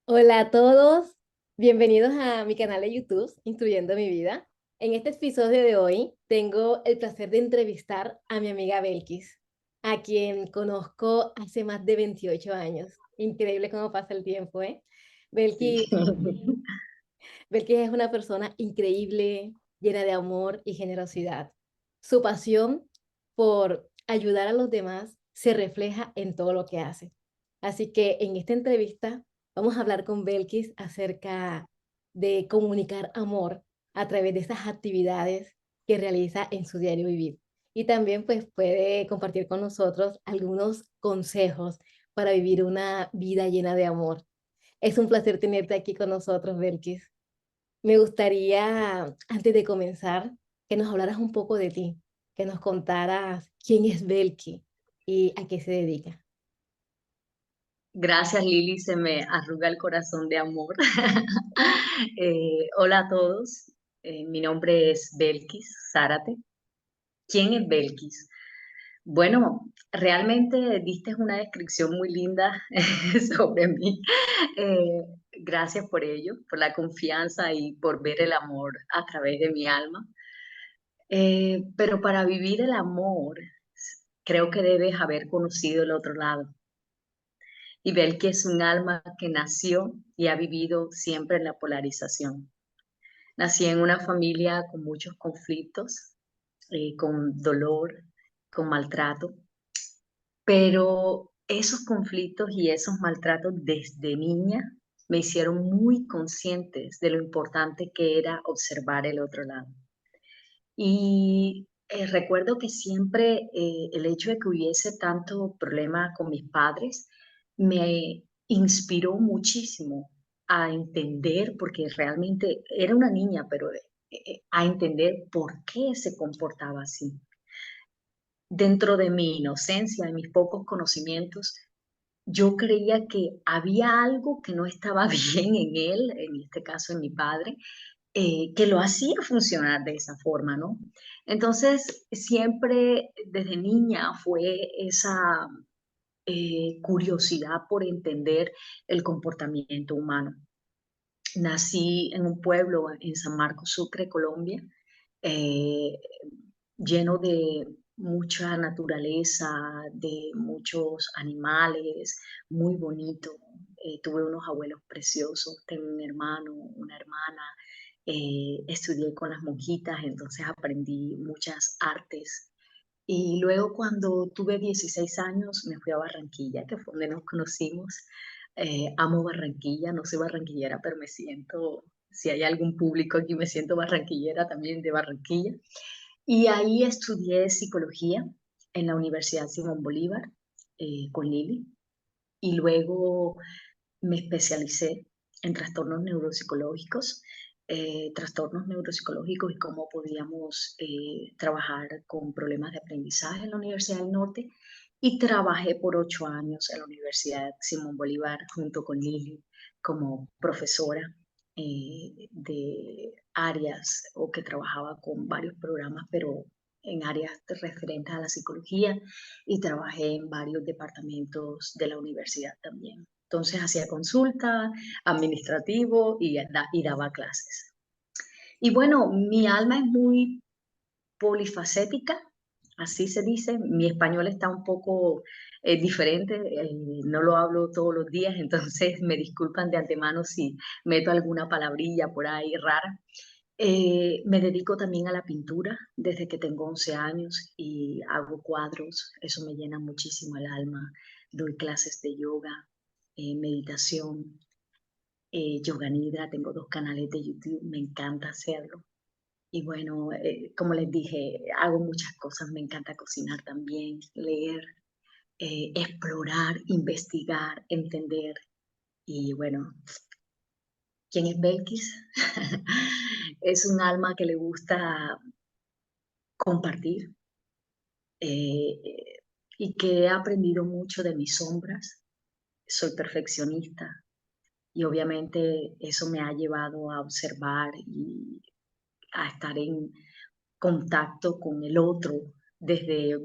Hola a todos, bienvenidos a mi canal de YouTube, Instruyendo mi vida. En este episodio de hoy tengo el placer de entrevistar a mi amiga Belkis, a quien conozco hace más de 28 años. Increíble cómo pasa el tiempo, ¿eh? Sí. Belkis, Belkis es una persona increíble, llena de amor y generosidad. Su pasión por ayudar a los demás se refleja en todo lo que hace. Así que en esta entrevista vamos a hablar con Belkis acerca de comunicar amor a través de esas actividades que realiza en su diario vivir. Y también pues puede compartir con nosotros algunos consejos para vivir una vida llena de amor. Es un placer tenerte aquí con nosotros, Belkis. Me gustaría, antes de comenzar, que nos hablaras un poco de ti, que nos contaras quién es Belki y a qué se dedica. Gracias, Lili, se me arruga el corazón de amor. Hola a todos, mi nombre es Belkis Zárate. ¿Quién es Belkis? Bueno, realmente diste una descripción muy linda sobre mí. Eh, Gracias por ello, por la confianza y por ver el amor a través de mi alma. Pero para vivir el amor, creo que debes haber conocido el otro lado y ver que es un alma que nació y ha vivido siempre en la polarización. Nací en una familia con muchos conflictos, con dolor, con maltrato, pero esos conflictos y esos maltratos desde niña me hicieron muy conscientes de lo importante que era observar el otro lado. Y recuerdo que siempre el hecho de que hubiese tanto problema con mis padres me inspiró muchísimo a entender, porque realmente era una niña, pero a entender por qué se comportaba así. Dentro de mi inocencia y mis pocos conocimientos, yo creía que había algo que no estaba bien en él, en este caso en mi padre, que lo hacía funcionar de esa forma, ¿no? Entonces, siempre desde niña fue esa curiosidad por entender el comportamiento humano. Nací en un pueblo en San Marcos, Sucre, Colombia, eh, lleno de mucha naturaleza, de muchos animales, muy bonito. Tuve unos abuelos preciosos, tengo un hermano, una hermana, estudié con las monjitas, entonces aprendí muchas artes. Y luego cuando tuve 16 años me fui a Barranquilla, que fue donde nos conocimos. Amo Barranquilla, no soy barranquillera, pero me siento, si hay algún público aquí, me siento barranquillera también de Barranquilla. Y ahí estudié psicología en la Universidad Simón Bolívar con Lili. Y luego me especialicé en trastornos neuropsicológicos y cómo podíamos trabajar con problemas de aprendizaje en la Universidad del Norte. Y trabajé por 8 años en la Universidad Simón Bolívar junto con Lili como profesora de áreas o que trabajaba con varios programas, pero en áreas referentes a la psicología y trabajé en varios departamentos de la universidad también. Entonces hacía consulta, administrativo y daba clases. Y bueno, mi alma es muy polifacética, así se dice. Mi español está un poco diferente, no lo hablo todos los días, entonces me disculpan de antemano si meto alguna palabrilla por ahí rara. Me dedico también a la pintura desde que tengo 11 años y hago cuadros, eso me llena muchísimo el alma. Doy clases de yoga, meditación, yoga nidra, tengo 2 canales de YouTube, me encanta hacerlo. Y bueno, como les dije, hago muchas cosas, me encanta cocinar también, leer, explorar, investigar, entender. Y bueno, ¿quién es Belkis? Es un alma que le gusta compartir y que he aprendido mucho de mis sombras. Soy perfeccionista y obviamente eso me ha llevado a observar y a estar en contacto con el otro de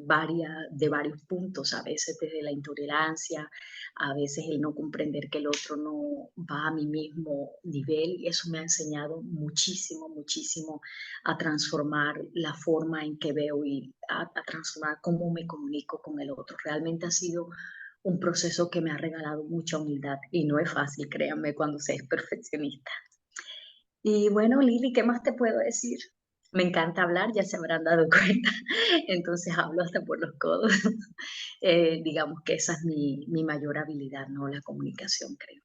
varios puntos, a veces desde la intolerancia, a veces el no comprender que el otro no va a mi mismo nivel, y eso me ha enseñado muchísimo, muchísimo a transformar la forma en que veo y a transformar cómo me comunico con el otro. Realmente ha sido un proceso que me ha regalado mucha humildad y no es fácil, créanme, cuando se es perfeccionista. Y bueno, Lili, ¿qué más te puedo decir? Me encanta hablar, ya se habrán dado cuenta, entonces hablo hasta por los codos. Digamos que esa es mi mayor habilidad, ¿no? La comunicación, creo.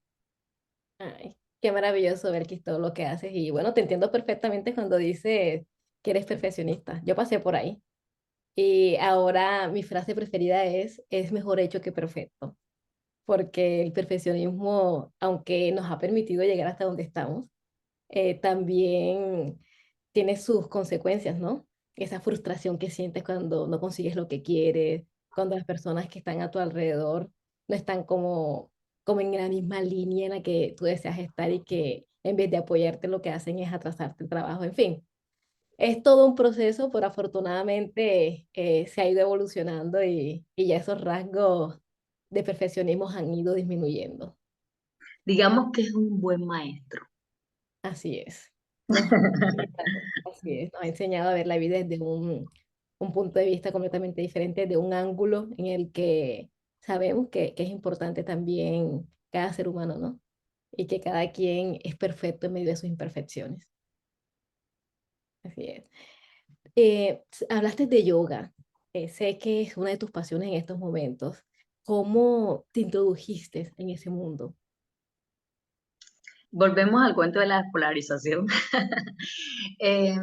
Ay, qué maravilloso ver que es todo lo que haces. Y bueno, te entiendo perfectamente cuando dices que eres perfeccionista. Yo pasé por ahí. Y ahora mi frase preferida es mejor hecho que perfecto. Porque el perfeccionismo, aunque nos ha permitido llegar hasta donde estamos, también tiene sus consecuencias, ¿no? Esa frustración que sientes cuando no consigues lo que quieres, cuando las personas que están a tu alrededor no están como en la misma línea en la que tú deseas estar y que en vez de apoyarte lo que hacen es atrasarte el trabajo. En fin, es todo un proceso, pero afortunadamente se ha ido evolucionando y ya esos rasgos de perfeccionismo han ido disminuyendo. Digamos que es un buen maestro. Así es. Nos, así es. Nos ha enseñado a ver la vida desde un punto de vista completamente diferente, de un ángulo en el que sabemos que es importante también cada ser humano, ¿no? Y que cada quien es perfecto en medio de sus imperfecciones. Así es. Hablaste de yoga. Sé que es una de tus pasiones en estos momentos. ¿Cómo te introdujiste en ese mundo? Volvemos al cuento de la polarización. Eh,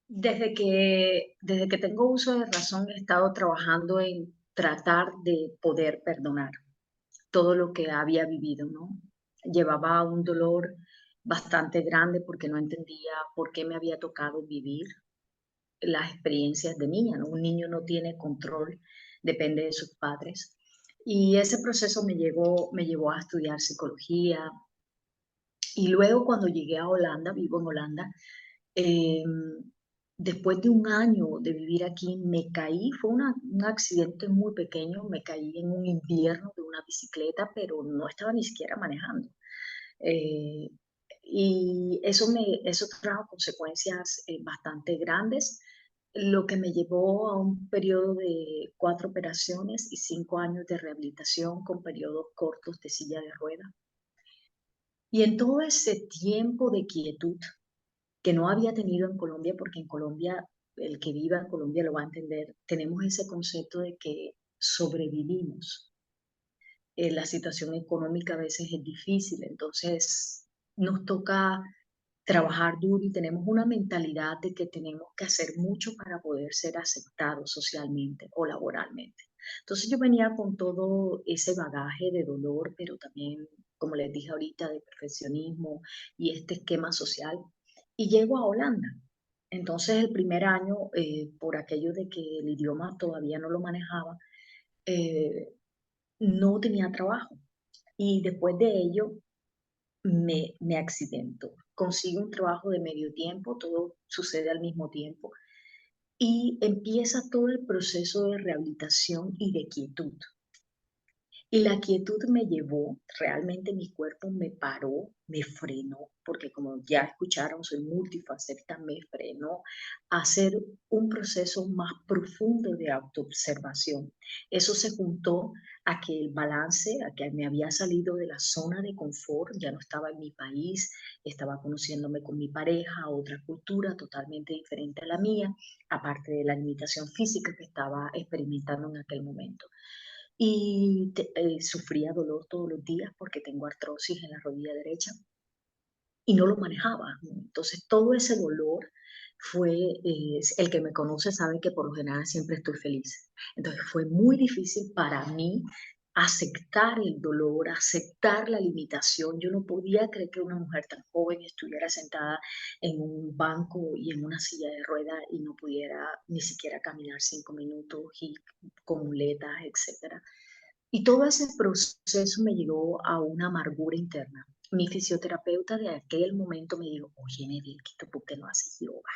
desde que tengo uso de razón he estado trabajando en tratar de poder perdonar todo lo que había vivido, ¿no? Llevaba un dolor bastante grande porque no entendía por qué me había tocado vivir las experiencias de niña, ¿no? Un niño no tiene control, depende de sus padres. Y ese proceso me llevó a estudiar psicología. Y luego cuando llegué a Holanda, vivo en Holanda, eh, después de un año de vivir aquí, me caí, fue un accidente muy pequeño, me caí en un invierno de una bicicleta, pero no estaba ni siquiera manejando. Eh, y eso trajo consecuencias bastante grandes, lo que me llevó a un periodo de 4 operaciones y 5 años de rehabilitación con periodos cortos de silla de ruedas. Y en todo ese tiempo de quietud que no había tenido en Colombia, porque en Colombia, el que viva en Colombia lo va a entender, tenemos ese concepto de que sobrevivimos. La situación económica a veces es difícil, entonces nos toca trabajar duro y tenemos una mentalidad de que tenemos que hacer mucho para poder ser aceptados socialmente o laboralmente. Entonces yo venía con todo ese bagaje de dolor, pero también, como les dije ahorita, de perfeccionismo y este esquema social, y llego a Holanda. Entonces el primer año, por aquello de que el idioma todavía no lo manejaba, eh, no tenía trabajo. Y después de ello me accidento. Consigo un trabajo de medio tiempo, todo sucede al mismo tiempo y empieza todo el proceso de rehabilitación y de quietud. Y la quietud me llevó, realmente mi cuerpo me paró, me frenó, porque como ya escucharon, soy multifacética, me frenó a hacer un proceso más profundo de autoobservación. Eso se juntó a que el balance, a que me había salido de la zona de confort, ya no estaba en mi país, estaba conociéndome con mi pareja, otra cultura totalmente diferente a la mía, aparte de la limitación física que estaba experimentando en aquel momento y sufría dolor todos los días porque tengo artrosis en la rodilla derecha y no lo manejaba. Entonces todo ese dolor fue, el que me conoce sabe que por lo general siempre estoy feliz. Entonces fue muy difícil para mí aceptar el dolor, aceptar la limitación. Yo no podía creer que una mujer tan joven estuviera sentada en un banco y en una silla de ruedas y no pudiera ni siquiera caminar 5 minutos y con muletas, etcétera. Y todo ese proceso me llevó a una amargura interna. Mi fisioterapeuta de aquel momento me dijo, oye, Nery, ¿tú por qué no haces yoga?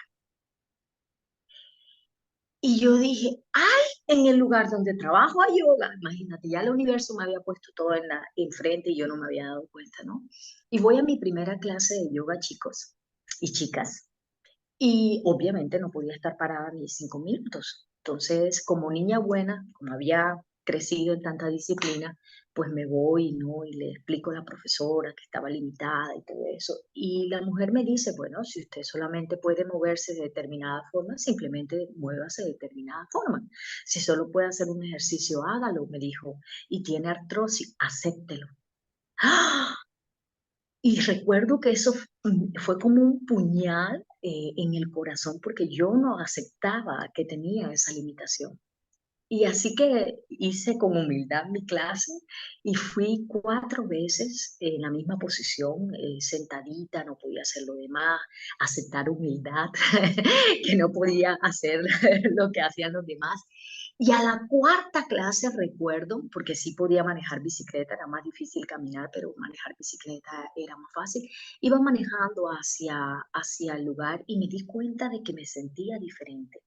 Y yo dije, ay, en el lugar donde trabajo hay yoga. Imagínate, ya el universo me había puesto todo enfrente y yo no me había dado cuenta, ¿no? Y voy a mi primera clase de yoga, chicos y chicas. Y obviamente no podía estar parada ni 5 minutos. Entonces, como niña buena, como había crecido en tanta disciplina, pues me voy, ¿no? Y le explico a la profesora que estaba limitada y todo eso. Y la mujer me dice, bueno, si usted solamente puede moverse de determinada forma, simplemente muévase de determinada forma. Si solo puede hacer un ejercicio, hágalo, me dijo. Y tiene artrosis, acéptelo. ¡Ah! Y recuerdo que eso fue como un puñal en el corazón porque yo no aceptaba que tenía esa limitación. Y así que hice con humildad mi clase y fui 4 veces en la misma posición, sentadita, no podía hacer lo demás, aceptar humildad, que no podía hacer lo que hacían los demás. Y a la cuarta clase recuerdo, porque sí podía manejar bicicleta, era más difícil caminar, pero manejar bicicleta era más fácil. Iba manejando hacia el lugar y me di cuenta de que me sentía diferente.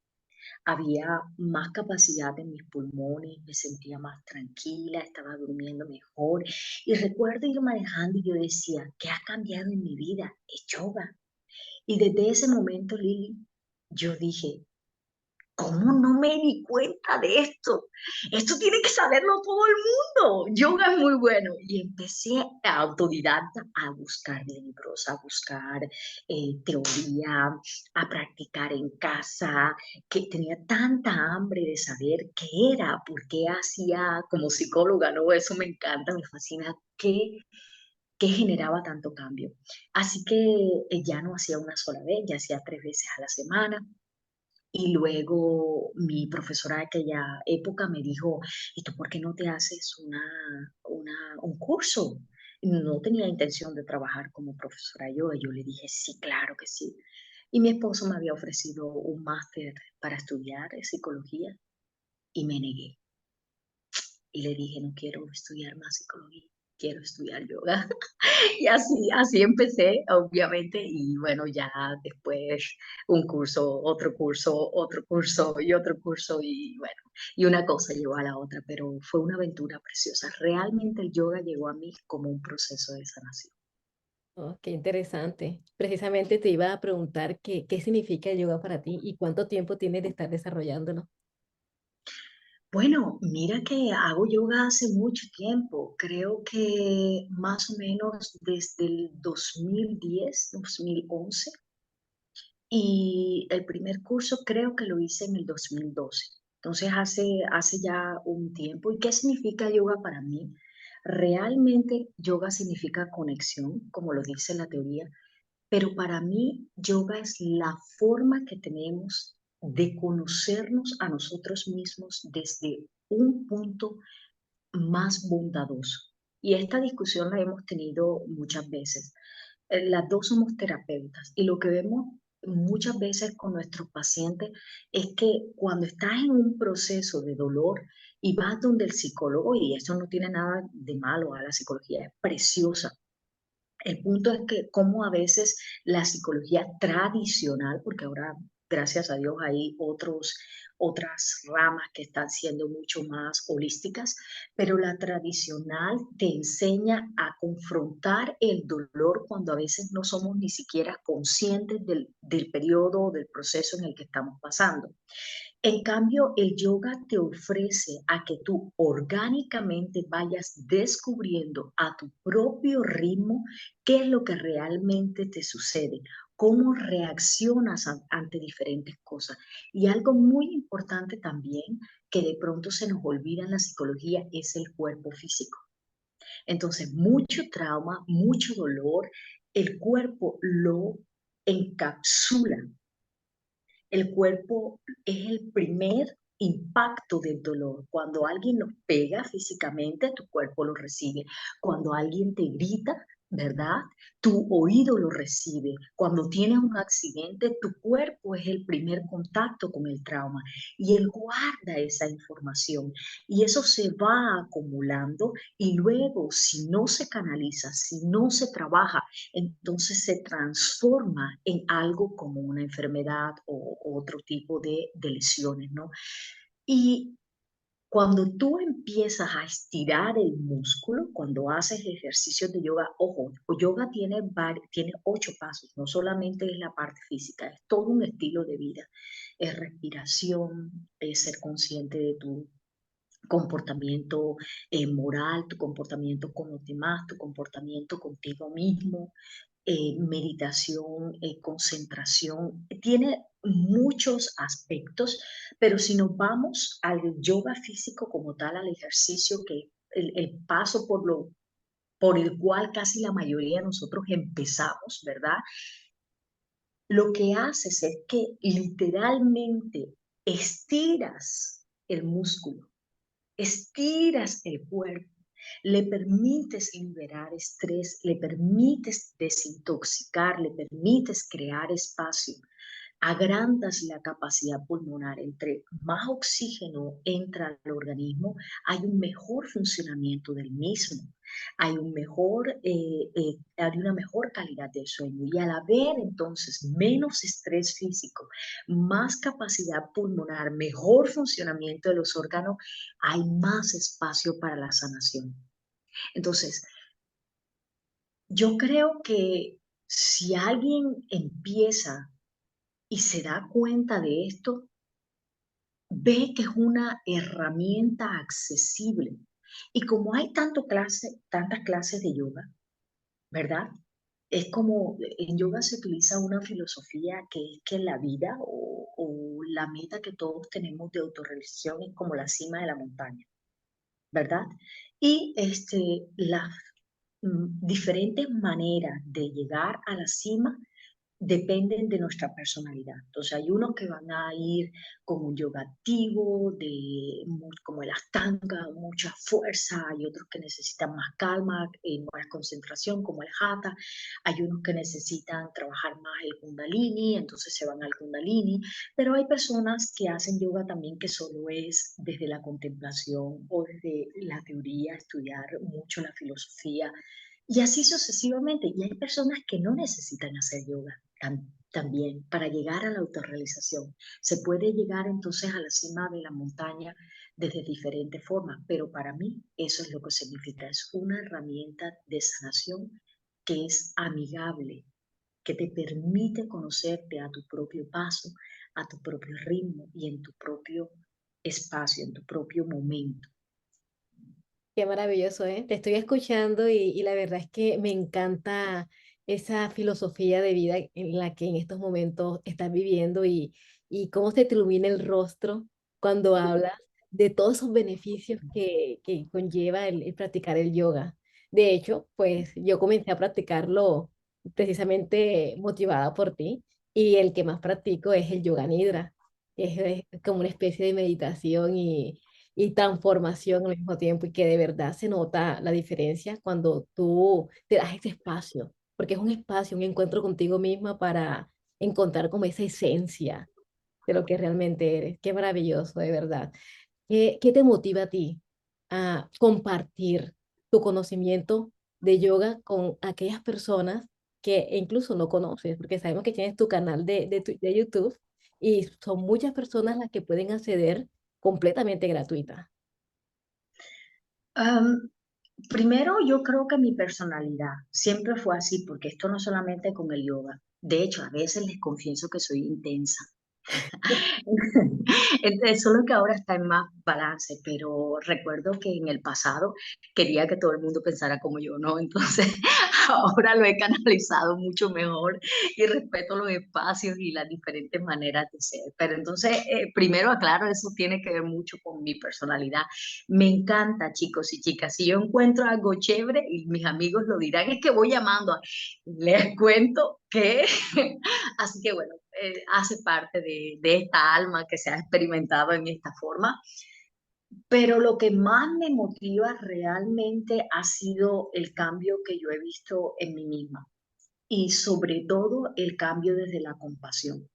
Había más capacidad en mis pulmones, me sentía más tranquila, estaba durmiendo mejor. Y recuerdo ir manejando y yo decía, ¿qué ha cambiado en mi vida? Es yoga. Y desde ese momento, Lili, yo dije, ¿cómo no me di cuenta de esto? Esto tiene que saberlo todo el mundo. Yoga es muy bueno. Y empecé a autodidacta a buscar libros, a buscar teoría, a practicar en casa, que tenía tanta hambre de saber qué era, por qué hacía como psicóloga, ¿no? Eso me encanta, me fascina. ¿Qué generaba tanto cambio? Así que ya no hacía una sola vez, ya hacía 3 veces a la semana. Y luego mi profesora de aquella época me dijo, ¿y tú por qué no te haces un curso? No tenía intención de trabajar como profesora yo, y yo le dije, sí, claro que sí. Y mi esposo me había ofrecido un máster para estudiar psicología y me negué. Y le dije, no quiero estudiar más psicología, quiero estudiar yoga. Y así empecé, obviamente, y bueno, ya después un curso, otro curso y otro curso, y bueno, y una cosa llevó a la otra, pero fue una aventura preciosa. Realmente el yoga llegó a mí como un proceso de sanación. Oh, qué interesante. Precisamente te iba a preguntar qué significa el yoga para ti y cuánto tiempo tienes de estar desarrollándolo. Bueno, mira que hago yoga hace mucho tiempo, creo que más o menos desde el 2010, 2011. Y el primer curso creo que lo hice en el 2012. Entonces hace ya un tiempo. ¿Y qué significa yoga para mí? Realmente yoga significa conexión, como lo dice la teoría, pero para mí yoga es la forma que tenemos de conocernos a nosotros mismos desde un punto más bondadoso. Y esta discusión la hemos tenido muchas veces. Las dos somos terapeutas y lo que vemos muchas veces con nuestros pacientes es que cuando estás en un proceso de dolor y vas donde el psicólogo, y eso no tiene nada de malo, a la psicología es preciosa. El punto es que como a veces la psicología tradicional, porque ahora, gracias a Dios, hay otras ramas que están siendo mucho más holísticas, pero la tradicional te enseña a confrontar el dolor cuando a veces no somos ni siquiera conscientes del periodo o del proceso en el que estamos pasando. En cambio, el yoga te ofrece a que tú orgánicamente vayas descubriendo a tu propio ritmo qué es lo que realmente te sucede, cómo reaccionas ante diferentes cosas. Y algo muy importante también que de pronto se nos olvida en la psicología es el cuerpo físico. Entonces, mucho trauma, mucho dolor, el cuerpo lo encapsula. El cuerpo es el primer impacto del dolor. Cuando alguien nos pega físicamente, tu cuerpo lo recibe. Cuando alguien te grita, ¿verdad? Tu oído lo recibe. Cuando tienes un accidente, tu cuerpo es el primer contacto con el trauma y él guarda esa información y eso se va acumulando y luego si no se canaliza, si no se trabaja, entonces se transforma en algo como una enfermedad o otro tipo de lesiones, ¿no? Y cuando tú empiezas a estirar el músculo, cuando haces ejercicios de yoga, ojo, yoga tiene 8 pasos, no solamente es la parte física, es todo un estilo de vida. Es respiración, es ser consciente de tu comportamiento moral, tu comportamiento con los demás, tu comportamiento contigo mismo, meditación, concentración, tiene muchos aspectos, pero si nos vamos al yoga físico como tal, al ejercicio, que el paso por el cual casi la mayoría de nosotros empezamos, ¿verdad? Lo que haces es que literalmente estiras el músculo, estiras el cuerpo, le permites liberar estrés, le permites desintoxicar, le permites crear espacio, agrandas la capacidad pulmonar. Entre más oxígeno entra al organismo, hay un mejor funcionamiento del mismo, hay una mejor calidad del sueño y al haber entonces menos estrés físico, más capacidad pulmonar, mejor funcionamiento de los órganos, hay más espacio para la sanación. Entonces, yo creo que si alguien empieza y se da cuenta de esto, ve que es una herramienta accesible. Y como hay tantas clases de yoga, ¿verdad? Es como en yoga se utiliza una filosofía que es que la vida o la meta que todos tenemos de autorrealización es como la cima de la montaña, ¿verdad? Y las diferentes maneras de llegar a la cima dependen de nuestra personalidad. Entonces hay unos que van a ir con un yoga activo, como el Ashtanga, mucha fuerza, hay otros que necesitan más calma y más concentración, como el Hatha, hay unos que necesitan trabajar más el Kundalini, entonces se van al Kundalini, pero hay personas que hacen yoga también que solo es desde la contemplación o desde la teoría, estudiar mucho la filosofía, y así sucesivamente. Y hay personas que no necesitan hacer yoga también para llegar a la autorrealización. Se puede llegar entonces a la cima de la montaña desde diferentes formas, pero para mí eso es lo que significa. Es una herramienta de sanación que es amigable, que te permite conocerte a tu propio paso, a tu propio ritmo y en tu propio espacio, en tu propio momento. Qué maravilloso, ¿eh? Te estoy escuchando y la verdad es que me encanta esa filosofía de vida en la que en estos momentos estás viviendo y cómo se te ilumina el rostro cuando hablas de todos esos beneficios que conlleva el practicar el yoga. De hecho, pues yo comencé a practicarlo precisamente motivada por ti y el que más practico es el yoga nidra. Es como una especie de meditación y transformación al mismo tiempo y que de verdad se nota la diferencia cuando tú te das ese espacio, porque es un espacio, un encuentro contigo misma para encontrar como esa esencia de lo que realmente eres. Qué maravilloso, de verdad. ¿Qué te motiva a ti a compartir tu conocimiento de yoga con aquellas personas que incluso no conoces? Porque sabemos que tienes tu canal de YouTube y son muchas personas las que pueden acceder completamente gratuita. Am, Primero, yo creo que mi personalidad siempre fue así, porque esto no solamente con el yoga. De hecho, a veces les confieso que soy intensa. Entonces, solo que ahora está en más balance, pero recuerdo que en el pasado quería que todo el mundo pensara como yo, ¿no? Entonces, ahora lo he canalizado mucho mejor y respeto los espacios y las diferentes maneras de ser. Pero entonces, primero aclaro, eso tiene que ver mucho con mi personalidad. Me encanta, chicos y chicas, si yo encuentro algo chévere y mis amigos lo dirán, es que voy llamando, les cuento que así que bueno, hace parte de esta alma que se ha experimentado en esta forma. Pero lo que más me motiva realmente ha sido el cambio que yo he visto en mí misma y sobre todo el cambio desde la compasión.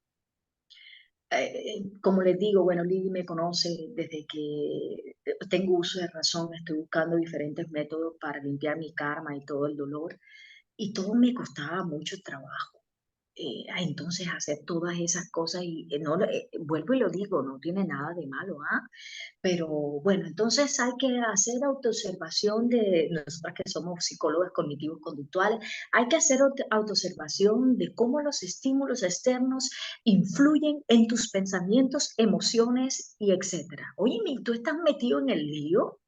Como les digo, bueno, Lili me conoce desde que tengo uso de razón, estoy buscando diferentes métodos para limpiar mi karma y todo el dolor, y todo me costaba mucho trabajo. Entonces hacer todas esas cosas y no, vuelvo y lo digo, no tiene nada de malo, ¿ah? Pero bueno, entonces hay que hacer autoobservación de nosotras que somos psicólogos cognitivos conductuales, hay que hacer autoobservación de cómo los estímulos externos influyen en tus pensamientos, emociones y etcétera. Oye, tú estás metido en el lío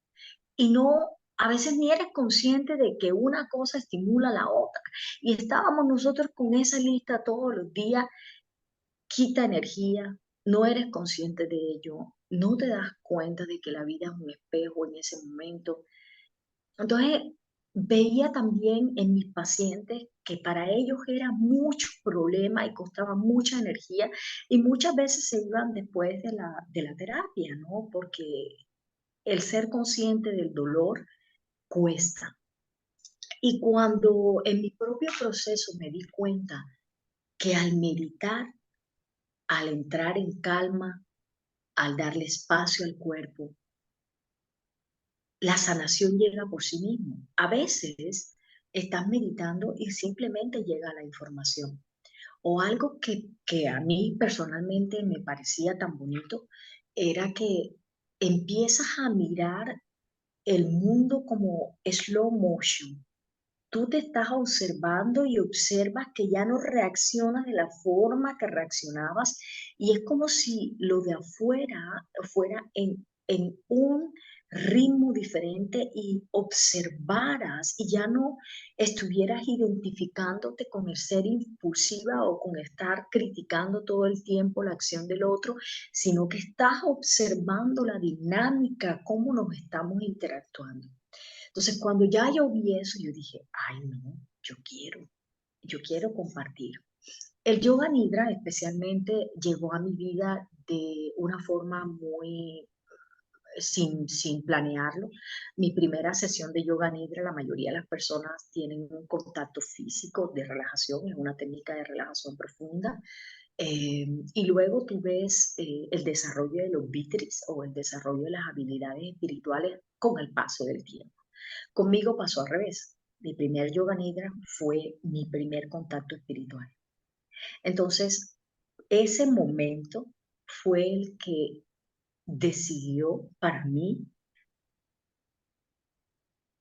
y no, a veces ni eres consciente de que una cosa estimula a la otra. Y estábamos nosotros con esa lista todos los días, quita energía, no eres consciente de ello, no te das cuenta de que la vida es un espejo en ese momento. Entonces, veía también en mis pacientes que para ellos era mucho problema y costaba mucha energía y muchas veces se iban después de la terapia, ¿no? Porque el ser consciente del dolor cuesta. Y cuando en mi propio proceso me di cuenta que al meditar, al entrar en calma, al darle espacio al cuerpo, la sanación llega por sí mismo. A veces estás meditando y simplemente llega la información. O algo que a mí personalmente me parecía tan bonito era que empiezas a mirar el mundo como slow motion. Tú te estás observando y observas que ya no reaccionas de la forma que reaccionabas y es como si lo de afuera fuera en un ritmo diferente y observaras y ya no estuvieras identificándote con el ser impulsiva o con estar criticando todo el tiempo la acción del otro, sino que estás observando la dinámica, cómo nos estamos interactuando. Entonces, cuando ya yo vi eso, yo dije, ay, no, yo quiero compartir. El yoga nidra especialmente llegó a mi vida de una forma muy sin planearlo. Mi primera sesión de yoga nidra, la mayoría de las personas tienen un contacto físico de relajación, es una técnica de relajación profunda. Y luego tú ves el desarrollo de los vitris o el desarrollo de las habilidades espirituales con el paso del tiempo. Conmigo pasó al revés. Mi primer yoga nidra fue mi primer contacto espiritual. Entonces, ese momento fue el que decidió para mí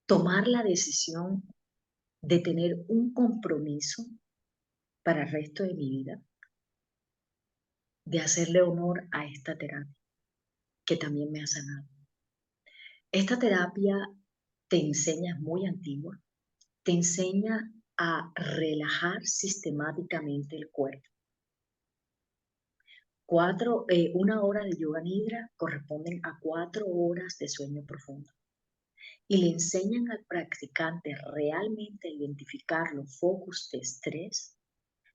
tomar la decisión de tener un compromiso para el resto de mi vida, de hacerle honor a esta terapia que también me ha sanado. Esta terapia te enseña, es muy antigua, te enseña a relajar sistemáticamente el cuerpo. Una hora de yoga nidra corresponden a 4 horas de sueño profundo. Y le enseñan al practicante realmente a identificar los focos de estrés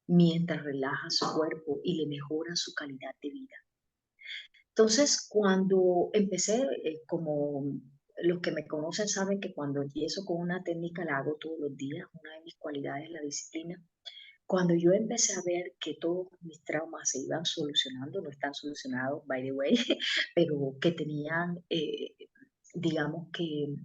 mientras relaja su cuerpo y le mejora su calidad de vida. Entonces, cuando empecé, como los que me conocen saben que cuando empiezo con una técnica la hago todos los días, una de mis cualidades es la disciplina. Cuando yo empecé a ver que todos mis traumas se iban solucionando, no están solucionados, by the way, pero que tenían, digamos que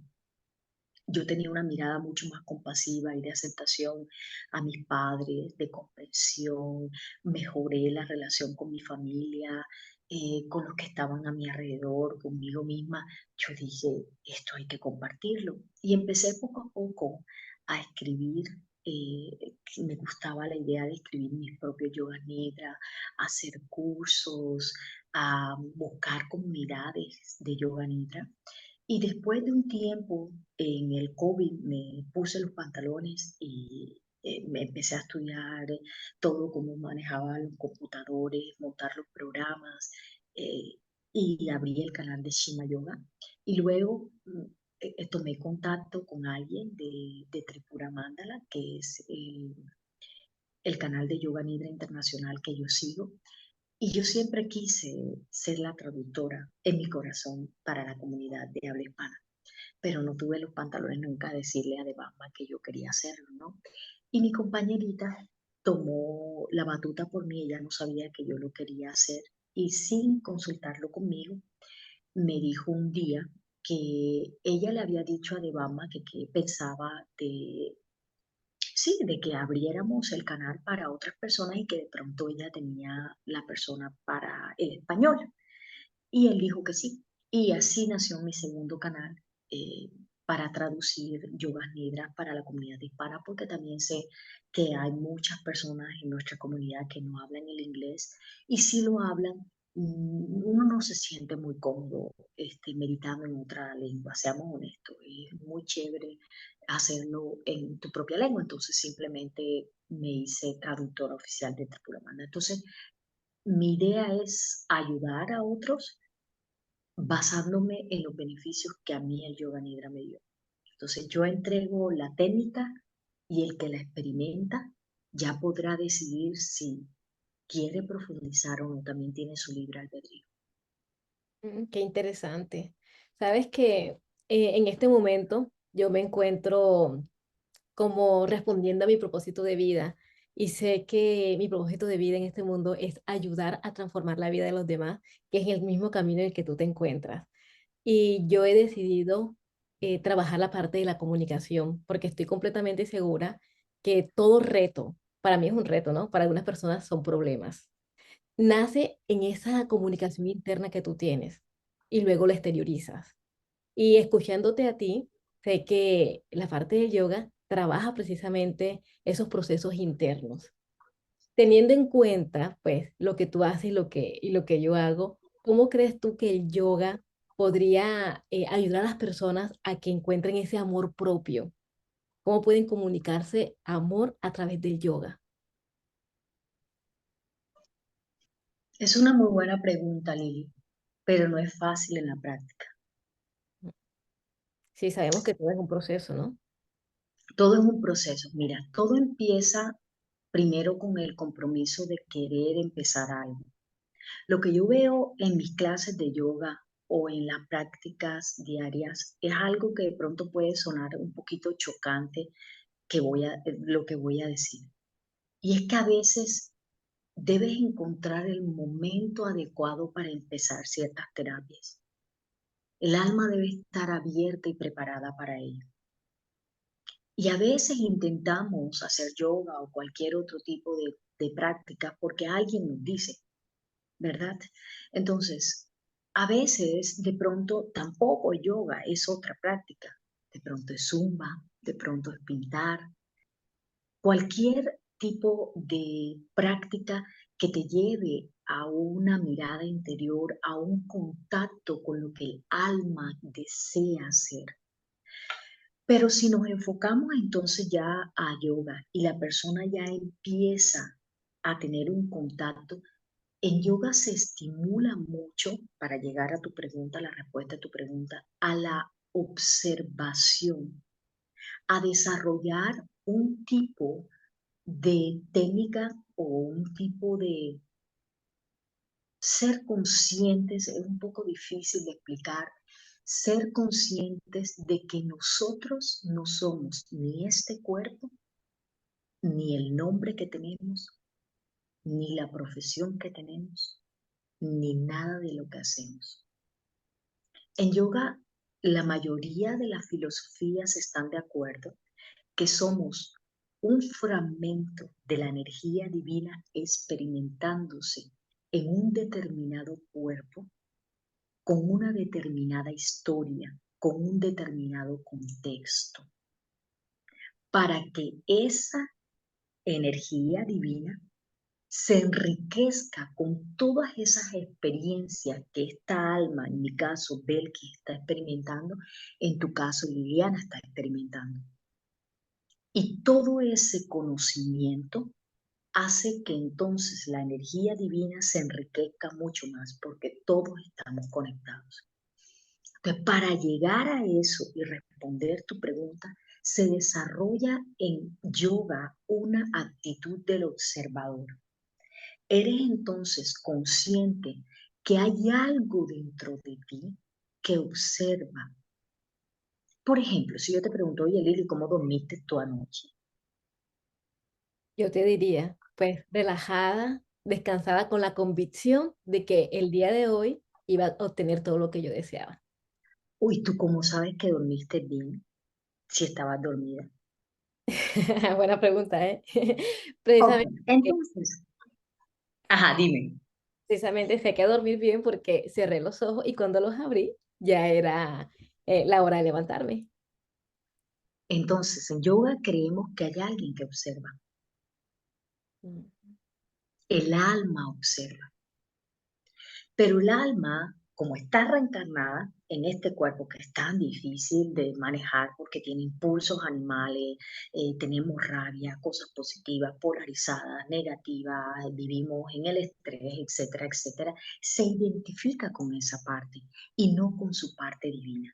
yo tenía una mirada mucho más compasiva y de aceptación a mis padres, de comprensión, mejoré la relación con mi familia, con los que estaban a mi alrededor, conmigo misma. Yo dije, esto hay que compartirlo. Y empecé poco a poco a escribir. Me gustaba la idea de escribir mis propios yoga nidra, hacer cursos, a buscar comunidades de yoga nidra. Y después de un tiempo en el COVID me puse los pantalones y me empecé a estudiar todo, cómo manejaba los computadores, montar los programas eh, y abrí el canal de Shima Yoga. Y luego tomé contacto con alguien de Tripura Mandala, que es el canal de Yoga Nidra Internacional que yo sigo. Y yo siempre quise ser la traductora en mi corazón para la comunidad de habla hispana, pero no tuve los pantalones nunca de decirle a Debamba que yo quería hacerlo, ¿no? Y mi compañerita tomó la batuta por mí, ella no sabía que yo lo quería hacer y sin consultarlo conmigo, me dijo un día que ella le había dicho a Debamba que pensaba de, sí, de que abriéramos el canal para otras personas y que de pronto ella tenía la persona para el español. Y él dijo que sí. Y así nació mi segundo canal eh, para traducir yogas nidras para la comunidad hispana, porque también sé que hay muchas personas en nuestra comunidad que no hablan el inglés y si lo hablan, uno no se siente muy cómodo meditando en otra lengua, seamos honestos. Es muy chévere hacerlo en tu propia lengua, entonces simplemente me hice traductora oficial de Tripuramanda. Entonces, mi idea es ayudar a otros basándome en los beneficios que a mí el yoga nidra me dio. Entonces yo entrego la técnica y el que la experimenta ya podrá decidir si quiere profundizar o no, también tiene su libre albedrío. Qué interesante. Sabes que en este momento yo me encuentro como respondiendo a mi propósito de vida y sé que mi propósito de vida en este mundo es ayudar a transformar la vida de los demás, que es el mismo camino en el que tú te encuentras. Y yo he decidido trabajar la parte de la comunicación porque estoy completamente segura que todo reto, para mí es un reto, ¿no? Para algunas personas son problemas. Nace en esa comunicación interna que tú tienes y luego la exteriorizas. Y escuchándote a ti, sé que la parte del yoga trabaja precisamente esos procesos internos. Teniendo en cuenta, pues, lo que tú haces y lo que yo hago, ¿cómo crees tú que el yoga podría ayudar a las personas a que encuentren ese amor propio? ¿Cómo pueden comunicarse amor a través del yoga? Es una muy buena pregunta, Lili, pero no es fácil en la práctica. Sí, sabemos que todo es un proceso, ¿no? Todo es un proceso. Mira, todo empieza primero con el compromiso de querer empezar algo. Lo que yo veo en mis clases de yoga o en las prácticas diarias es algo que de pronto puede sonar un poquito chocante lo que voy a decir. Y es que a veces debes encontrar el momento adecuado para empezar ciertas terapias. El alma debe estar abierta y preparada para ello. Y a veces intentamos hacer yoga o cualquier otro tipo de práctica porque alguien nos dice, ¿verdad? Entonces, a veces de pronto tampoco yoga es otra práctica. De pronto es zumba, de pronto es pintar, cualquier tipo de práctica que te lleve a una mirada interior, a un contacto con lo que el alma desea hacer. Pero si nos enfocamos entonces ya a yoga y la persona ya empieza a tener un contacto, en yoga se estimula mucho, para llegar a tu pregunta, la respuesta a tu pregunta, a la observación, a desarrollar un tipo de técnica o un tipo de ser conscientes, es un poco difícil de explicar, ser conscientes de que nosotros no somos ni este cuerpo, ni el nombre que tenemos, ni la profesión que tenemos, ni nada de lo que hacemos. En yoga, la mayoría de las filosofías están de acuerdo que somos un fragmento de la energía divina experimentándose en un determinado cuerpo, con una determinada historia, con un determinado contexto, para que esa energía divina se enriquezca con todas esas experiencias que esta alma, en mi caso, Belkis, está experimentando, en tu caso, Liliana, está experimentando. Y todo ese conocimiento hace que entonces la energía divina se enriquezca mucho más porque todos estamos conectados. Entonces, para llegar a eso y responder tu pregunta, se desarrolla en yoga una actitud del observador. Eres entonces consciente que hay algo dentro de ti que observa. Por ejemplo, si yo te pregunto, oye Lili, ¿cómo dormiste tú anoche? Yo te diría, pues relajada, descansada con la convicción de que el día de hoy iba a obtener todo lo que yo deseaba. Uy, ¿tú cómo sabes que dormiste bien si estabas dormida? Buena pregunta, ¿eh? Ok, Precisamente, entonces, ajá, dime. precisamente sé que dormir bien porque cerré los ojos y cuando los abrí ya era la hora de levantarme. Entonces, en yoga creemos que hay alguien que observa. Mm. El alma observa. Pero el alma, como está reencarnada en este cuerpo que es tan difícil de manejar porque tiene impulsos animales, tenemos rabia, cosas positivas, polarizadas, negativas, vivimos en el estrés, etcétera, etcétera, se identifica con esa parte y no con su parte divina.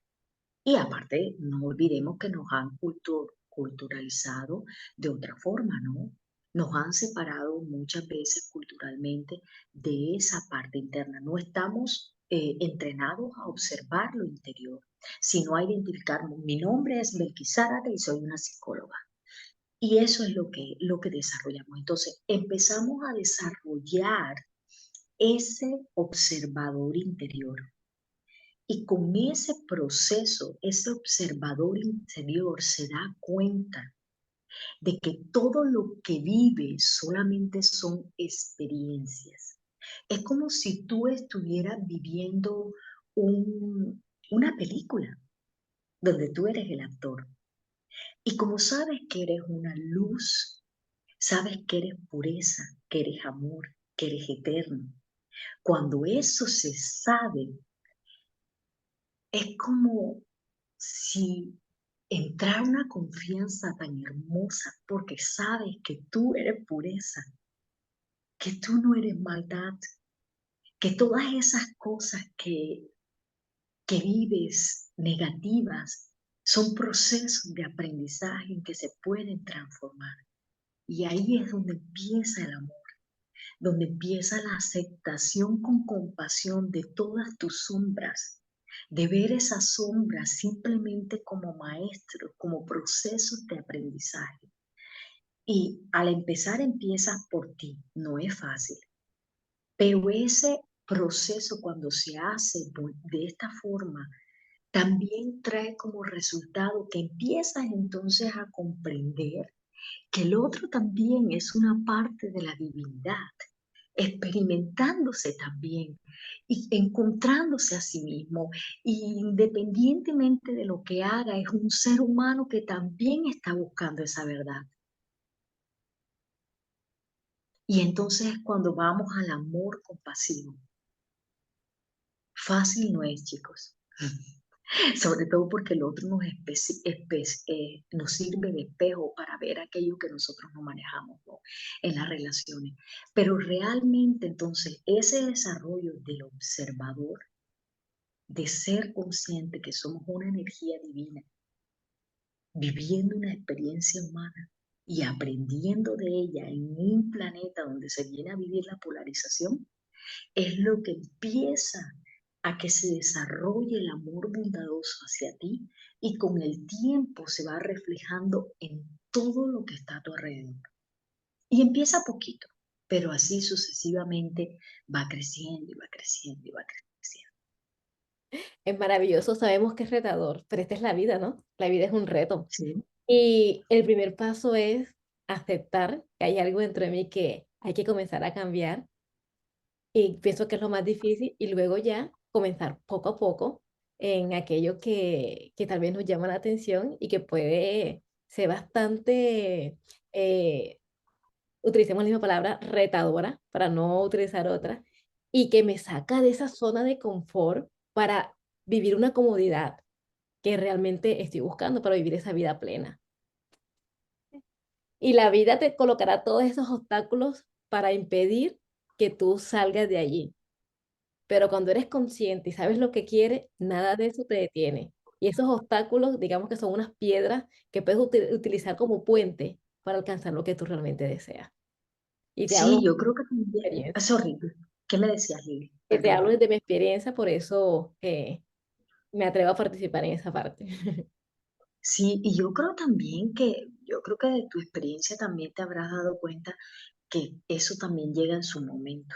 Y aparte, no olvidemos que nos han culturalizado de otra forma, ¿no? Nos han separado muchas veces culturalmente de esa parte interna. No estamos entrenados a observar lo interior, sino a identificar. Mi nombre es Belkisárate y soy una psicóloga. Y eso es lo que desarrollamos. Entonces, empezamos a desarrollar ese observador interior y con ese proceso, ese observador interior se da cuenta de que todo lo que vive solamente son experiencias. Es como si tú estuvieras viviendo una película donde tú eres el actor. Y como sabes que eres una luz, sabes que eres pureza, que eres amor, que eres eterno. Cuando eso se sabe, es como si entra una confianza tan hermosa porque sabes que tú eres pureza, que tú no eres maldad, que todas esas cosas que vives negativas son procesos de aprendizaje en que se pueden transformar. Y ahí es donde empieza el amor, donde empieza la aceptación con compasión de todas tus sombras, de ver esas sombras simplemente como maestros, como procesos de aprendizaje. Y al empezar empiezas por ti, no es fácil, pero ese proceso cuando se hace de esta forma, también trae como resultado que empiezas entonces a comprender que el otro también es una parte de la divinidad, experimentándose también y encontrándose a sí mismo. Y independientemente de lo que haga, es un ser humano que también está buscando esa verdad. Y entonces cuando vamos al amor compasivo, fácil no es, chicos. Sobre todo porque el otro nos sirve de espejo para ver aquello que nosotros no manejamos, ¿no? En las relaciones. Pero realmente entonces ese desarrollo del observador, de ser consciente que somos una energía divina, viviendo una experiencia humana y aprendiendo de ella en un planeta donde se viene a vivir la polarización, es lo que empieza a que se desarrolle el amor bondadoso hacia ti y con el tiempo se va reflejando en todo lo que está a tu alrededor. Y empieza poquito, pero así sucesivamente va creciendo y va creciendo y va creciendo. Es maravilloso, sabemos que es retador, pero esta es la vida, ¿no? La vida es un reto. ¿Sí? Y el primer paso es aceptar que hay algo dentro de mí que hay que comenzar a cambiar. Y pienso que es lo más difícil. Y luego ya comenzar poco a poco en aquello que tal vez nos llama la atención y que puede ser bastante, utilicemos la misma palabra, retadora, para no utilizar otra, y que me saca de esa zona de confort para vivir una comodidad que realmente estoy buscando para vivir esa vida plena. Y la vida te colocará todos esos obstáculos para impedir que tú salgas de allí. Pero cuando eres consciente y sabes lo que quieres, nada de eso te detiene. Y esos obstáculos, digamos que son unas piedras que puedes utilizar como puente para alcanzar lo que tú realmente deseas. Y te hablo Sí, yo creo que de también, experiencia, sorry, ¿qué me decías, Lili? que te hablo Perdón. desde mi experiencia, por eso me atrevo a participar en esa parte. Sí, y yo creo también yo creo que de tu experiencia también te habrás dado cuenta que eso también llega en su momento.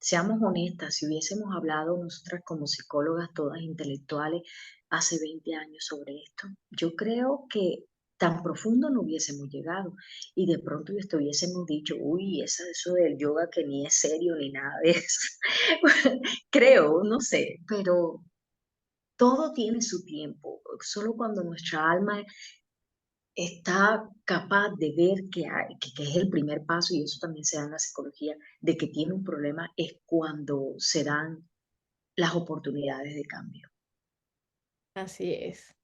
Seamos honestas, si hubiésemos hablado nosotras como psicólogas, todas intelectuales, hace 20 años sobre esto, yo creo que tan profundo no hubiésemos llegado y de pronto estuviésemos dicho, uy, eso del yoga que ni es serio ni nada de eso. Creo, no sé, pero todo tiene su tiempo. Solo cuando nuestra alma está capaz de ver que es el primer paso, y eso también se da en la psicología, de que tiene un problema, es cuando se dan las oportunidades de cambio. Así es.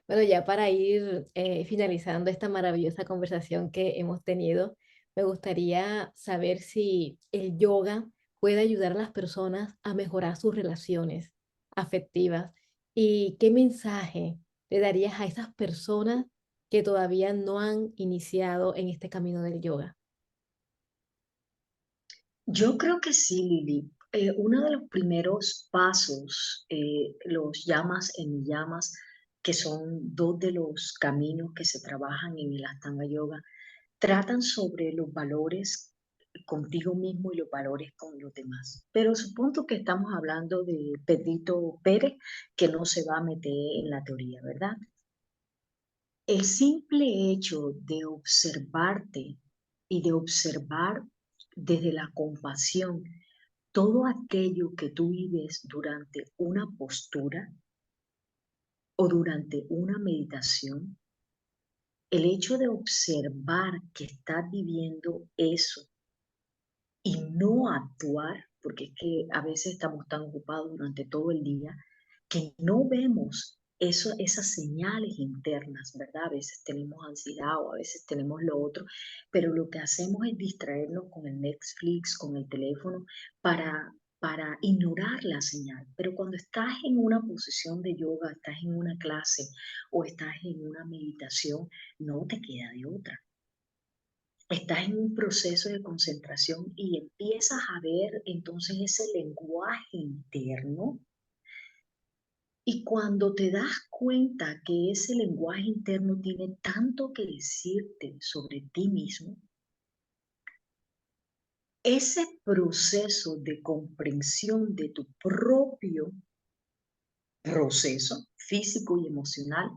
Bueno, ya para ir finalizando esta maravillosa conversación que hemos tenido, me gustaría saber si el yoga puede ayudar a las personas a mejorar sus relaciones afectivas y qué mensaje le darías a esas personas que todavía no han iniciado en este camino del yoga. Yo creo que sí, Lili. Uno de los primeros pasos, los llamas en llamas, que son dos de los caminos que se trabajan en el Ashtanga Yoga, tratan sobre los valores contigo mismo y los valores con los demás. Pero supongo que estamos hablando de Pedrito Pérez, que no se va a meter en la teoría, ¿verdad? El simple hecho de observarte y de observar desde la compasión todo aquello que tú vives durante una postura o durante una meditación, el hecho de observar que estás viviendo eso y no actuar, porque es que a veces estamos tan ocupados durante todo el día que no vemos esas señales internas, ¿verdad? A veces tenemos ansiedad o a veces tenemos lo otro, pero lo que hacemos es distraernos con el Netflix, con el teléfono, para ignorar la señal. Pero cuando estás en una posición de yoga, estás en una clase o estás en una meditación, no te queda de otra. Estás en un proceso de concentración y empiezas a ver entonces ese lenguaje interno, y cuando te das cuenta que ese lenguaje interno tiene tanto que decirte sobre ti mismo, ese proceso de comprensión de tu propio proceso físico y emocional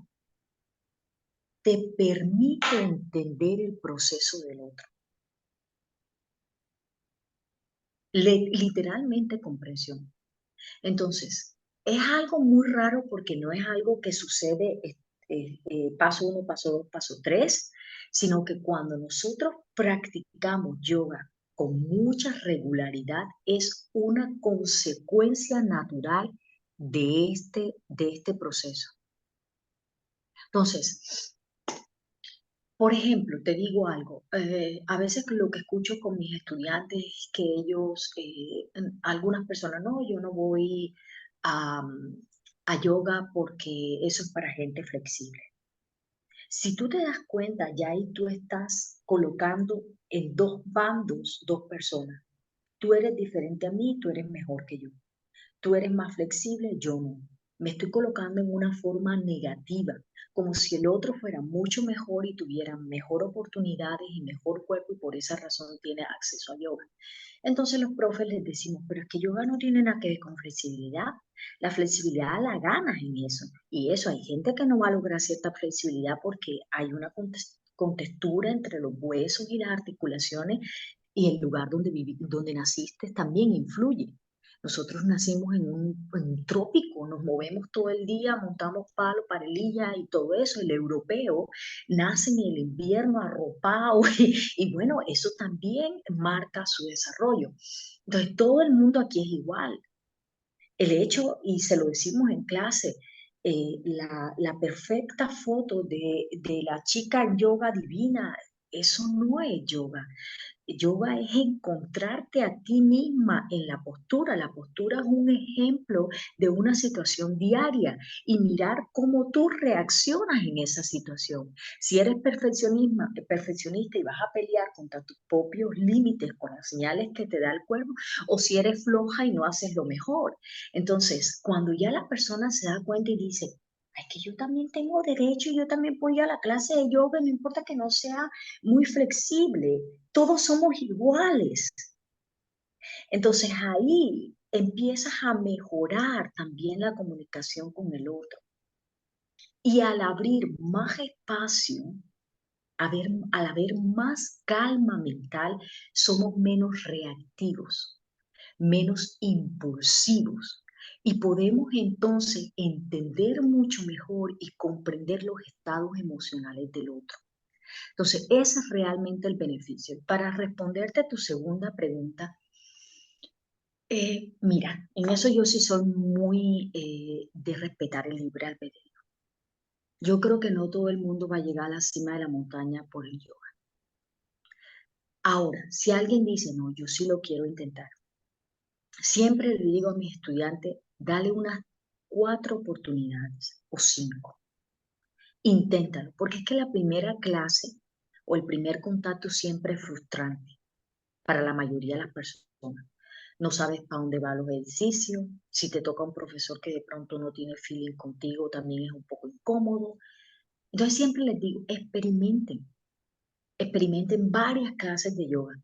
te permite entender el proceso del otro. Literalmente comprensión. Entonces, es algo muy raro porque no es algo que sucede paso uno, paso dos, paso tres, sino que cuando nosotros practicamos yoga con mucha regularidad, es una consecuencia natural de este proceso. Entonces, por ejemplo, te digo algo, a veces lo que escucho con mis estudiantes es que ellos, algunas personas, no, yo no voy a, a yoga porque eso es para gente flexible. Si tú te das cuenta, ya ahí tú estás colocando en dos bandos dos personas. Tú eres diferente a mí, tú eres mejor que yo. Tú eres más flexible, yo no. Me estoy colocando en una forma negativa, como si el otro fuera mucho mejor y tuviera mejor oportunidades y mejor cuerpo y por esa razón tiene acceso a yoga. Entonces los profes les decimos, pero es que yoga no tiene nada que ver con flexibilidad. La flexibilidad la ganas en eso. Y eso, hay gente que no va a lograr cierta flexibilidad porque hay una contextura entre los huesos y las articulaciones, y el lugar donde naciste también influye. Nosotros nacimos en un trópico, nos movemos todo el día, montamos palo, parelilla y todo eso. El europeo nace en el invierno arropado y bueno, eso también marca su desarrollo. Entonces, todo el mundo aquí es igual. El hecho, y se lo decimos en clase, la perfecta foto de la chica yoga divina, eso no es yoga. Yoga es encontrarte a ti misma en la postura. La postura es un ejemplo de una situación diaria y mirar cómo tú reaccionas en esa situación. Si eres perfeccionista y vas a pelear contra tus propios límites con las señales que te da el cuerpo, o si eres floja y no haces lo mejor. Entonces, cuando ya la persona se da cuenta y dice, es que yo también tengo derecho y yo también voy a la clase de yoga, no importa que no sea muy flexible, todos somos iguales. Entonces ahí empiezas a mejorar también la comunicación con el otro. Y al abrir más espacio, al haber más calma mental, somos menos reactivos, menos impulsivos. Y podemos entonces entender mucho mejor y comprender los estados emocionales del otro. Entonces, ese es realmente el beneficio. Para responderte a tu segunda pregunta, mira, en eso yo sí soy muy de respetar el libre albedrío. Yo creo que no todo el mundo va a llegar a la cima de la montaña por el yoga. Ahora, si alguien dice, no, yo sí lo quiero intentar, siempre le digo a mis estudiantes, dale unas 4 oportunidades o 5. Inténtalo, porque es que la primera clase o el primer contacto siempre es frustrante para la mayoría de las personas. No sabes para dónde van los ejercicios, si te toca un profesor que de pronto no tiene feeling contigo, también es un poco incómodo. Entonces siempre les digo, experimenten varias clases de yoga,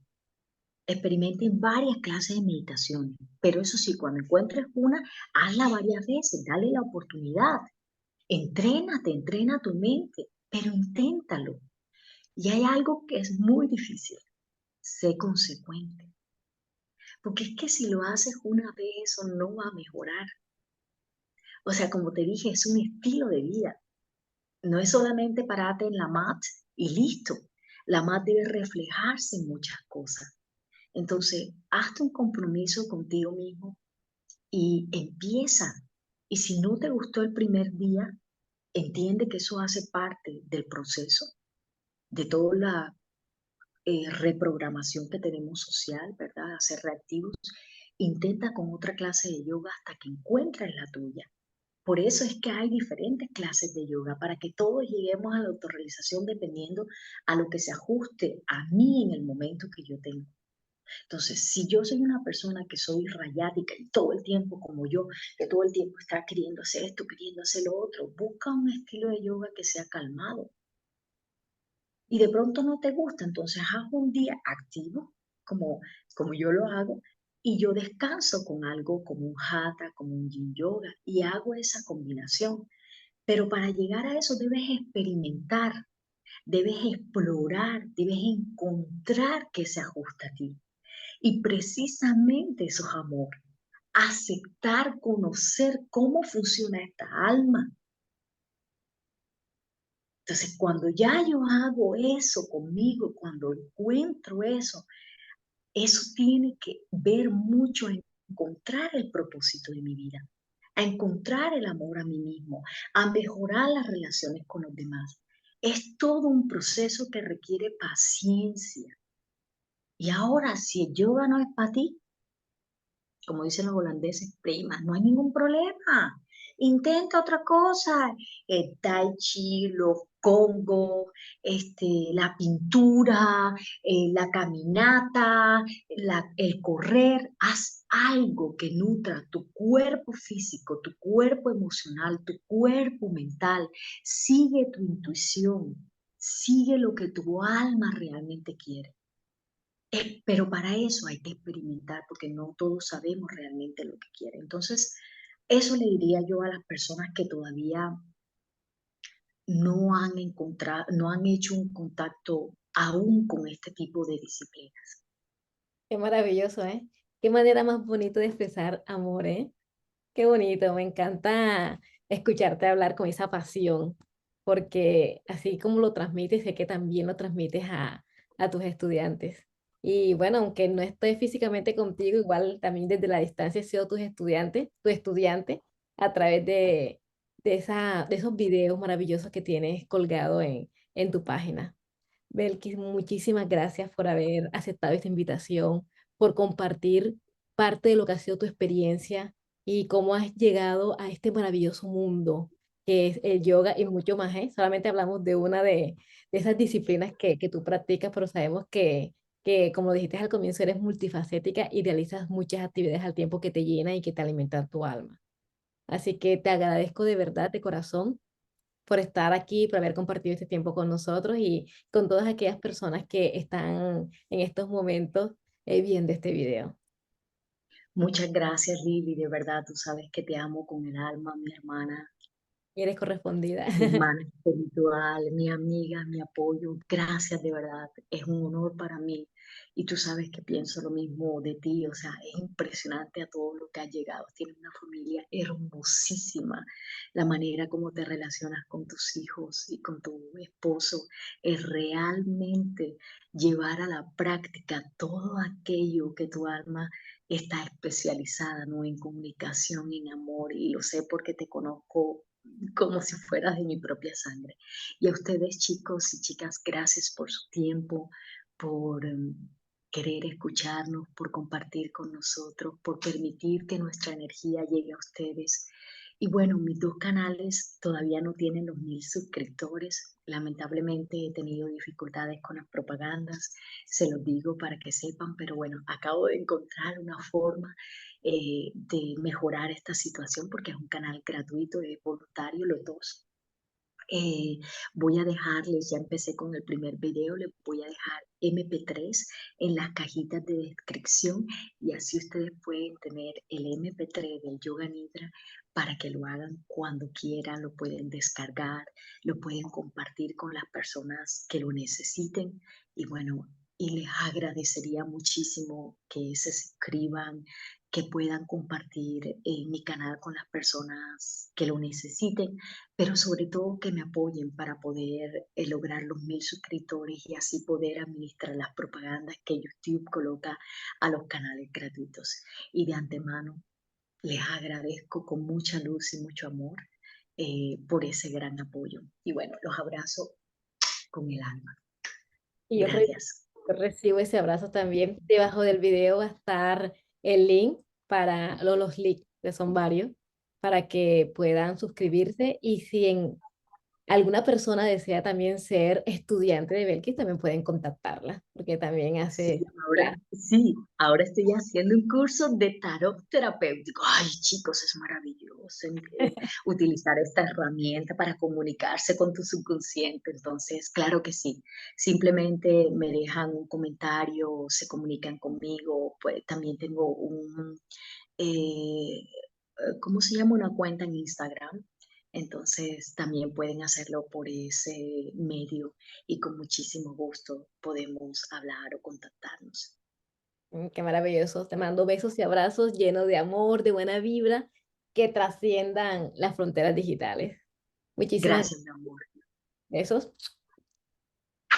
experimenten varias clases de meditación, pero eso sí, cuando encuentres una, hazla varias veces, dale la oportunidad, entrénate, entrena tu mente, pero inténtalo. Y hay algo que es muy difícil, sé consecuente. Porque es que si lo haces una vez, eso no va a mejorar. O sea, como te dije, es un estilo de vida. No es solamente pararte en la mat y listo. La mat debe reflejarse en muchas cosas. Entonces, hazte un compromiso contigo mismo y empieza. Y si no te gustó el primer día, entiende que eso hace parte del proceso, de toda la reprogramación que tenemos social, ¿verdad? A ser reactivos. Intenta con otra clase de yoga hasta que encuentres la tuya. Por eso es que hay diferentes clases de yoga, para que todos lleguemos a la autorrealización dependiendo a lo que se ajuste a mí en el momento que yo tengo. Entonces, si yo soy una persona que soy rayática y todo el tiempo como yo, que todo el tiempo está queriendo hacer esto, queriendo hacer lo otro, busca un estilo de yoga que sea calmado. Y de pronto no te gusta, entonces haz un día activo, como, como yo lo hago, y yo descanso con algo como un hatha, como un yin yoga, y hago esa combinación. Pero para llegar a eso debes experimentar, debes explorar, debes encontrar qué se ajusta a ti. Y precisamente eso es amor. Aceptar, conocer cómo funciona esta alma. Entonces, cuando ya yo hago eso conmigo, cuando encuentro eso tiene que ver mucho en encontrar el propósito de mi vida, a encontrar el amor a mí mismo, a mejorar las relaciones con los demás. Es todo un proceso que requiere paciencia. Y ahora, si el yoga no es para ti, como dicen los holandeses, prima, no hay ningún problema. Intenta otra cosa, el tai chi, los congos, la pintura, la caminata, el correr. Haz algo que nutra tu cuerpo físico, tu cuerpo emocional, tu cuerpo mental. Sigue tu intuición, sigue lo que tu alma realmente quiere. Pero para eso hay que experimentar porque no todos sabemos realmente lo que quieren. Entonces, eso le diría yo a las personas que todavía no han encontrado, no han hecho un contacto aún con este tipo de disciplinas. Qué maravilloso, ¿eh? Qué manera más bonita de expresar amor, ¿eh? Qué bonito, me encanta escucharte hablar con esa pasión, porque así como lo transmites, sé que también lo transmites a tus estudiantes. Y bueno, aunque no estoy físicamente contigo, igual también desde la distancia he sido tu estudiante, a través de esos videos maravillosos que tienes colgado en tu página. Belkis, muchísimas gracias por haber aceptado esta invitación, por compartir parte de lo que ha sido tu experiencia y cómo has llegado a este maravilloso mundo que es el yoga y mucho más, ¿eh? Solamente hablamos de una de esas disciplinas que tú practicas, pero sabemos que, como dijiste al comienzo, eres multifacética y realizas muchas actividades al tiempo que te llenan y que te alimentan tu alma. Así que te agradezco de verdad, de corazón por estar aquí, por haber compartido este tiempo con nosotros y con todas aquellas personas que están en estos momentos viendo este video. Muchas gracias, Lili, de verdad, tú sabes que te amo con el alma, mi hermana. Y eres correspondida. Mi hermana espiritual, mi amiga, mi apoyo. Gracias de verdad, es un honor para mí. Y tú sabes que pienso lo mismo de ti, o sea, es impresionante a todo lo que has llegado. Tienes una familia hermosísima. La manera como te relacionas con tus hijos y con tu esposo es realmente llevar a la práctica todo aquello que tu alma está especializada, ¿no? En comunicación, en amor, y lo sé porque te conozco como si fueras de mi propia sangre. Y a ustedes, chicos y chicas, gracias por su tiempo, por querer escucharnos, por compartir con nosotros, por permitir que nuestra energía llegue a ustedes. Y bueno, mis dos canales todavía no tienen los 1000 suscriptores. Lamentablemente he tenido dificultades con las propagandas, se los digo para que sepan, pero bueno, acabo de encontrar una forma de mejorar esta situación porque es un canal gratuito, es voluntario los dos. Eh, Voy a dejarles, ya empecé con el primer video, les voy a dejar MP3 en las cajitas de descripción y así ustedes pueden tener el MP3 del Yoga Nidra para que lo hagan cuando quieran, lo pueden descargar, lo pueden compartir con las personas que lo necesiten y bueno, y les agradecería muchísimo que se suscriban, que puedan compartir mi canal con las personas que lo necesiten, pero sobre todo que me apoyen para poder lograr los 1000 suscriptores y así poder administrar las propagandas que YouTube coloca a los canales gratuitos. Y de antemano les agradezco con mucha luz y mucho amor por ese gran apoyo. Y bueno, los abrazo con el alma. Y Gracias. yo recibo ese abrazo también. Debajo del video va a estar el link para los links, que son varios, para que puedan suscribirse. Y si alguna persona desea también ser estudiante de Belkis, también pueden contactarla, porque también Sí, hace ahora, clases. sí, ahora estoy haciendo un curso de tarot terapéutico. Ay, chicos, es maravilloso utilizar esta herramienta para comunicarse con tu subconsciente. Entonces, claro que sí. Simplemente me dejan un comentario, se comunican conmigo. Pues también tengo eh, ¿cómo se llama? Una cuenta en Instagram. Entonces también pueden hacerlo por ese medio y con muchísimo gusto podemos hablar o contactarnos. Qué maravilloso. Te mando besos y abrazos llenos de amor, de buena vibra, que trasciendan las fronteras digitales. Muchísimas Gracias, mi amor. besos.